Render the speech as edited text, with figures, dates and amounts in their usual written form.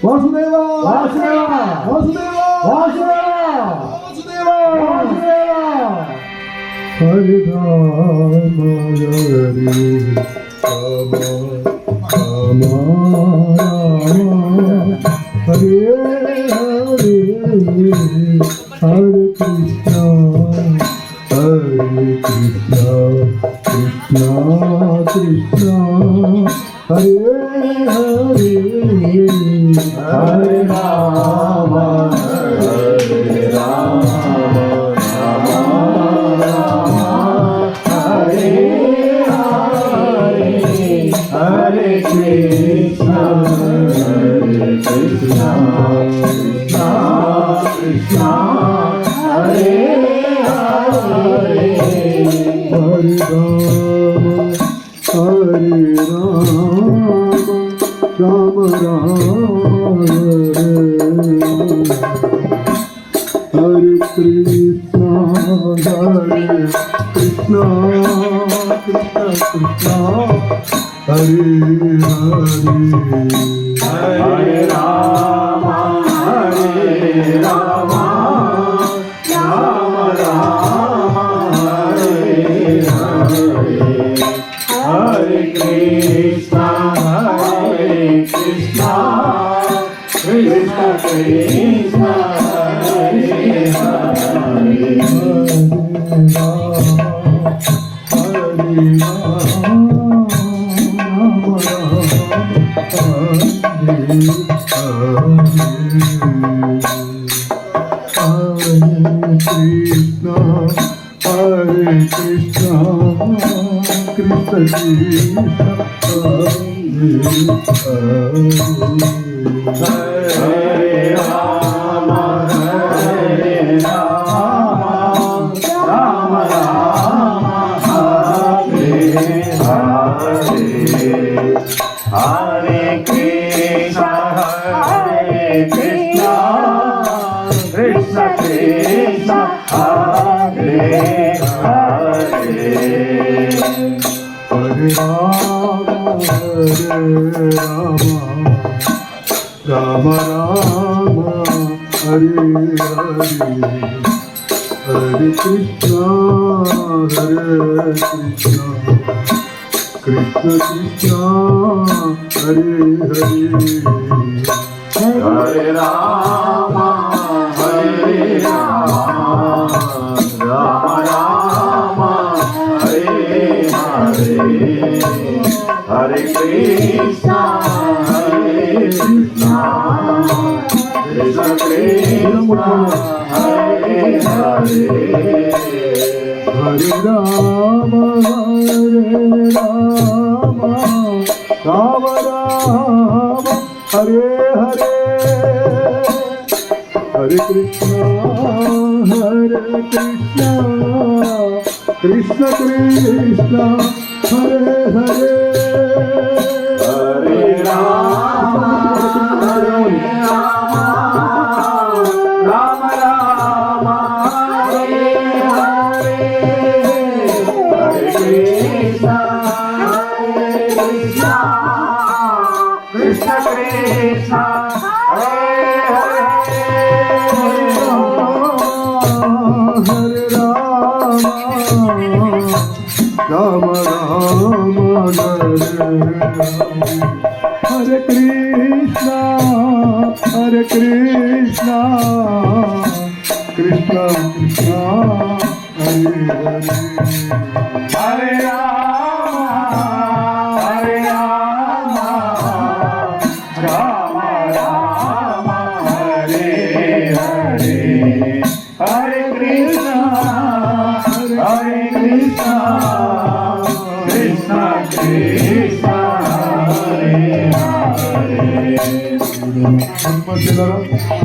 Vasudeva Vasudeva Vasudeva Vasudeva Vasudeva Vasudeva Hari Rama Hari Rama Hare Krishna Krishna Krishna Hare Hare Hare Rama Hare Rama Rama Rama Hare Hare Hare Krishna Krishna Krishna Hare Hare Hari Rama Rama Rama Hare Krishna Krishna Krishna Krishna Hare Hare Hare Rama Hare Rama Rama Rama Hare Hare Hare Krishna Krishna Krishna Hare Hare Krishna Hare Krishna Krishna Krishna Hare Rama Hare Rama Rama Rama Hare Hare Hare Krishna Hare Krishna Krishna Krishna Hare Hare Hare Rama Rama Hare Hare Hare Krishna Krishna Krishna Hare Hare Hare Rama Hare Rama Rama Rama Hare Hare Hare Krishna Hare Krishna Krishna Krishna Hare Hare Hare Rama Rama Rama Hare Hare Hare Krishna Krishna Krishna Hare Hare Hare Rama Hare Rama Rama Rama Hare Hare Hare Krishna Hare Krishna Krishna Krishna Hare Hare Hare Rama Hare Krishna Krishna Krishna Hare Hare Hare Rama Hare Rama Rama Rama Hare Hare Hare Krishna Krishna Krishna Hare Hare